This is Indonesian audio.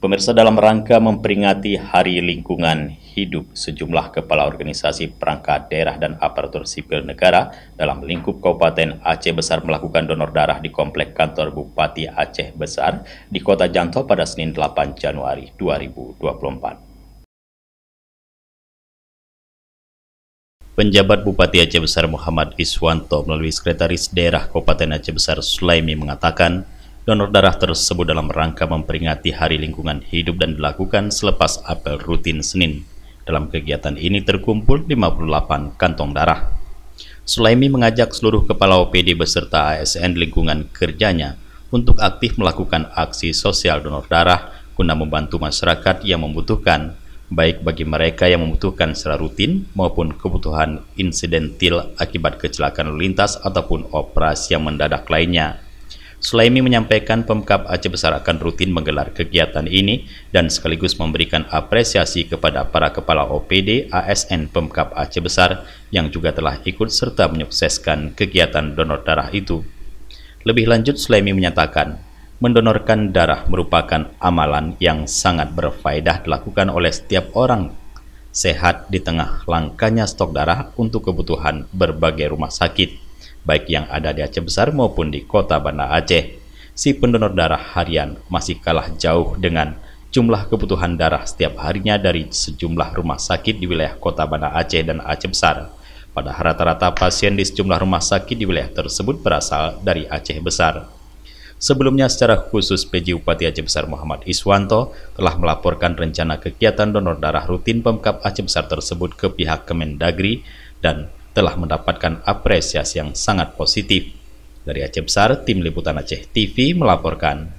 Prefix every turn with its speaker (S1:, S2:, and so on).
S1: Pemirsa, dalam rangka memperingati Hari Lingkungan Hidup, sejumlah kepala organisasi perangkat daerah dan aparatur sipil negara dalam lingkup Kabupaten Aceh Besar melakukan donor darah di Komplek Kantor Bupati Aceh Besar di Kota Janto pada Senin 8 Januari 2024. Penjabat Bupati Aceh Besar Muhammad Iswanto melalui Sekretaris Daerah Kabupaten Aceh Besar Sulaimi mengatakan, donor darah tersebut dalam rangka memperingati Hari Lingkungan Hidup dan dilakukan selepas apel rutin Senin. Dalam kegiatan ini terkumpul 58 kantong darah. Sulaimi mengajak seluruh kepala OPD beserta ASN lingkungan kerjanya untuk aktif melakukan aksi sosial donor darah guna membantu masyarakat yang membutuhkan, baik bagi mereka yang membutuhkan secara rutin maupun kebutuhan insidentil akibat kecelakaan lalu lintas ataupun operasi yang mendadak lainnya. Sulaimi menyampaikan Pemkab Aceh Besar akan rutin menggelar kegiatan ini dan sekaligus memberikan apresiasi kepada para kepala OPD ASN Pemkab Aceh Besar yang juga telah ikut serta menyukseskan kegiatan donor darah itu. Lebih lanjut, Sulaimi menyatakan, mendonorkan darah merupakan amalan yang sangat berfaedah dilakukan oleh setiap orang sehat di tengah langkanya stok darah untuk kebutuhan berbagai rumah sakit, baik yang ada di Aceh Besar maupun di Kota Banda Aceh. Si pendonor darah harian masih kalah jauh dengan jumlah kebutuhan darah setiap harinya dari sejumlah rumah sakit di wilayah Kota Banda Aceh dan Aceh Besar. Pada rata-rata pasien di sejumlah rumah sakit di wilayah tersebut berasal dari Aceh Besar. Sebelumnya, secara khusus PJ Bupati Aceh Besar Muhammad Iswanto telah melaporkan rencana kegiatan donor darah rutin Pemkab Aceh Besar tersebut ke pihak Kemendagri dan telah mendapatkan apresiasi yang sangat positif. Dari Aceh Besar, Tim Liputan Aceh TV melaporkan.